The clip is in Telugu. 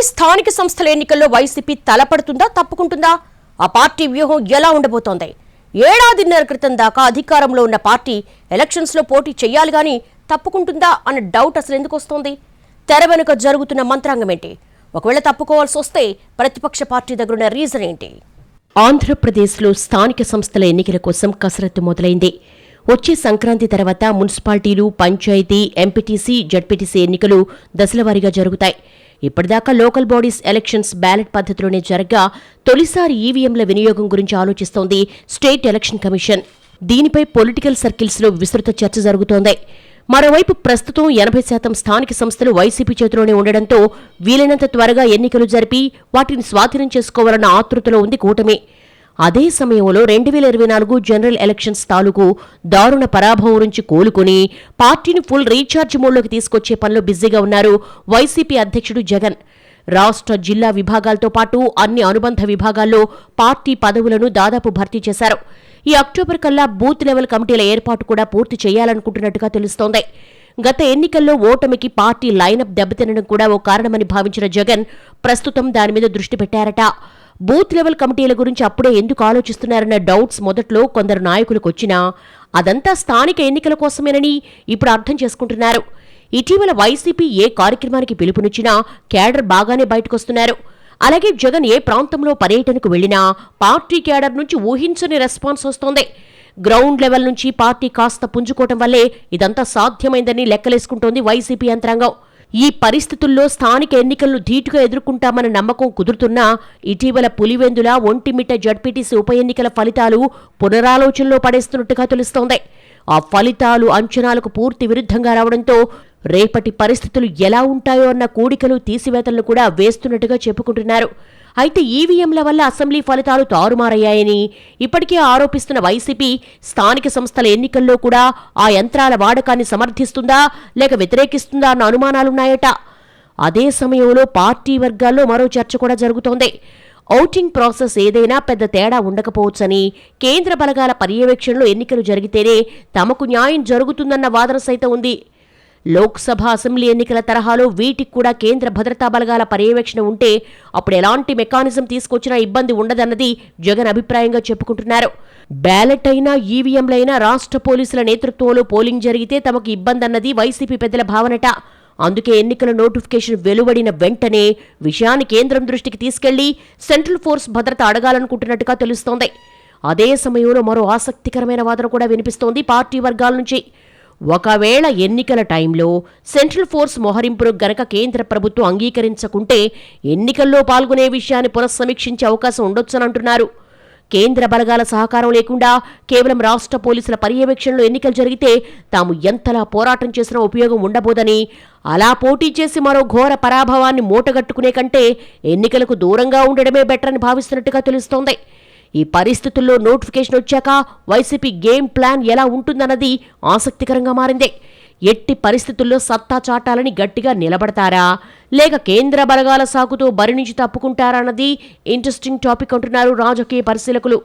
ఈసారి స్థానిక సంస్థల ఎన్నికల్లో వైసీపీ తలపడుతుందా తప్పుకుంటుందా? ఆ పార్టీ వ్యూహం ఎలా ఉండబోతోంది? ఏడాదిన్నర క్రితం దాకా అధికారంలో ఉన్న పార్టీ ఎలక్షన్స్ లో పోటీ చేయాలి గాని తప్పుకుంటుందా అన్న డౌట్ అసలు ఎందుకు వస్తోంది? తెర వెనుక జరుగుతున్న మంత్రాంగం ఏంటి? ఒకవేళ తప్పుకోవాల్సి వస్తే ప్రతిపక్ష పార్టీ దగ్గరున్న రీజన్ ఏంటి? ఆంధ్రప్రదేశ్లో స్థానిక సంస్థల ఎన్నికల కోసం కసరత్తు మొదలైంది. వచ్చే సంక్రాంతి తర్వాత మున్సిపాలిటీలు, పంచాయతీ, ఎంపీటీసీ, జడ్పీటీసీ ఎన్నికలు దశలవారీగా జరుగుతాయి. ఇప్పటిదాకా లోకల్ బాడీస్ ఎలక్షన్స్ బ్యాలెట్ పద్ధతిలోనే జరగ్గా తొలిసారి ఈవీఎంల వినియోగం గురించి ఆలోచిస్తోంది స్టేట్ ఎలక్షన్ కమిషన్. దీనిపై పొలిటికల్ సర్కిల్స్లో విస్తృత చర్చ జరుగుతోంది. మరోవైపు ప్రస్తుతం 80% స్థానిక సంస్థలు వైసీపీ చేతిలోనే ఉండడంతో వీలైనంత త్వరగా ఎన్నికలు జరిపి వాటిని స్వాధీనం చేసుకోవాలన్న ఆతృతలో ఉంది కూటమి. అదే సమయంలో 2024 జనరల్ ఎలక్షన్స్ తాలూకు దారుణ పరాభవం నుంచి కోలుకుని పార్టీని ఫుల్ రీఛార్జ్ మోడ్లోకి తీసుకొచ్చే పనిలో బిజీగా ఉన్నారు వైసీపీ అధ్యక్షుడు జగన్. రాష్ట్ర, జిల్లా విభాగాలతో పాటు అన్ని అనుబంధ విభాగాల్లో పార్టీ పదవులను దాదాపు భర్తీ చేశారు. ఈ అక్టోబర్ కల్లా బూత్ లెవెల్ కమిటీల ఏర్పాటు కూడా పూర్తి చేయాలనుకుంటున్నట్టుగా తెలుస్తోంది. గత ఎన్నికల్లో ఓటమికి పార్టీ లైనప్ దెబ్బతినడం కూడా ఓ కారణమని భావించిన జగన్ ప్రస్తుతం దాని మీద దృష్టి పెట్టారట. బూత్ లెవెల్ కమిటీల గురించి అప్పుడే ఎందుకు ఆలోచిస్తున్నారన్న డౌట్స్ మొదట్లో కొందరు నాయకులకు వచ్చినా అదంతా స్థానిక ఎన్నికల కోసమేనని ఇప్పుడు అర్థం చేసుకుంటున్నారు. ఇటీవల వైసీపీ ఏ కార్యక్రమానికి పిలుపునిచ్చినా క్యాడర్ బాగానే బయటకొస్తున్నారు. అలాగే జగన్ ఏ ప్రాంతంలో పర్యటనకు వెళ్లినా పార్టీ క్యాడర్ నుంచి ఊహించని రెస్పాన్స్ వస్తోంది. గ్రౌండ్ లెవెల్ నుంచి పార్టీ కాస్త పుంజుకోవటం వల్లే ఇదంతా సాధ్యమైందని లెక్కలేసుకుంటోంది వైసీపీ యంత్రాంగం. ఈ పరిస్థితుల్లో స్థానిక ఎన్నికలను ధీటుగా ఎదుర్కొంటామన్న నమ్మకం కుదురుతున్నా ఇటీవల పులివెందుల, ఒంటిమిట్ట జడ్పీటీసీ ఉప ఎన్నికల ఫలితాలు పునరాలోచనలో పడేస్తున్నట్టుగా తెలుస్తోంది. ఆ ఫలితాలు అంచనాలకు పూర్తి విరుద్ధంగా రావడంతో రేపటి పరిస్థితులు ఎలా ఉంటాయో అన్న కూడికలు, తీసివేతలను కూడా వేస్తున్నట్టుగా చెప్పుకుంటున్నారు. అయితే ఈవీఎంల వల్ల అసెంబ్లీ ఫలితాలు తారుమారయ్యాయని ఇప్పటికే ఆరోపిస్తున్న వైసీపీ స్థానిక సంస్థల ఎన్నికల్లో కూడా ఆ యంత్రాల వాడకాన్ని సమర్థిస్తుందా లేక వ్యతిరేకిస్తుందా అన్న అనుమానాలున్నాయట. అదే సమయంలో పార్టీ వర్గాల్లో మరో చర్చ కూడా జరుగుతోంది. ఓటింగ్ ప్రాసెస్ ఏదైనా పెద్ద తేడా ఉండకపోవచ్చని, కేంద్ర బలగాల పర్యవేక్షణలో ఎన్నికలు జరిగితేనే తమకు న్యాయం జరుగుతుందన్న వాదన సైతం ఉంది. లోక్సభ, అసెంబ్లీ ఎన్నికల తరహాలో వీటికి కూడా కేంద్ర భద్రతా బలగాల పర్యవేక్షణ ఉంటే అప్పుడు ఎలాంటి మెకానిజం తీసుకొచ్చినా ఇబ్బంది ఉండదన్నది జగన్ అభిప్రాయంగా చెప్పుకుంటున్నారు. బ్యాలెట్ అయినా ఈవీఎంలైనా రాష్ట్ర పోలీసుల నేతృత్వంలో పోలింగ్ జరిగితే తమకు ఇబ్బందన్నది వైసీపీ పెద్దల భావనట. అందుకే ఎన్నికల నోటిఫికేషన్ వెలువడిన వెంటనే విషయాన్ని కేంద్రం దృష్టికి తీసుకెళ్లి సెంట్రల్ ఫోర్స్ భద్రత అడగాలనుకుంటున్నట్టుగా తెలుస్తోంది. అదే సమయంలో మరో ఆసక్తికరమైన వాదన కూడా వినిపిస్తోంది పార్టీ వర్గాల నుంచి. ఒకవేళ ఎన్నికల టైంలో సెంట్రల్ ఫోర్స్ మోహరింపును గనక కేంద్ర ప్రభుత్వం అంగీకరించకుంటే ఎన్నికల్లో పాల్గొనే విషయాన్ని పునఃసమీక్షించే అవకాశం ఉండొచ్చనంటున్నారు. కేంద్ర బలగాల సహకారం లేకుండా కేవలం రాష్ట్ర పోలీసుల పర్యవేక్షణలో ఎన్నికలు జరిగితే తాము ఎంతలా పోరాటం చేసినా ఉపయోగం ఉండబోదని, అలా పోటీ చేసి మరో ఘోర పరాభవాన్ని మూటగట్టుకునే కంటే ఎన్నికలకు దూరంగా ఉండడమే బెటర్ అని భావిస్తున్నట్టుగా తెలుస్తోంది. ఈ పరిస్థితుల్లో నోటిఫికేషన్ వచ్చాక వైసీపీ గేమ్ ప్లాన్ ఎలా ఉంటుందన్నది ఆసక్తికరంగా మారింది. ఎట్టి పరిస్థితుల్లో సత్తా చాటాలని గట్టిగా నిలబడతారా లేక కేంద్ర బలగాల సాకుతో బరి నుంచి తప్పుకుంటారా అన్నది ఇంట్రెస్టింగ్ టాపిక్ అంటున్నారు రాజకీయ పరిశీలకులు.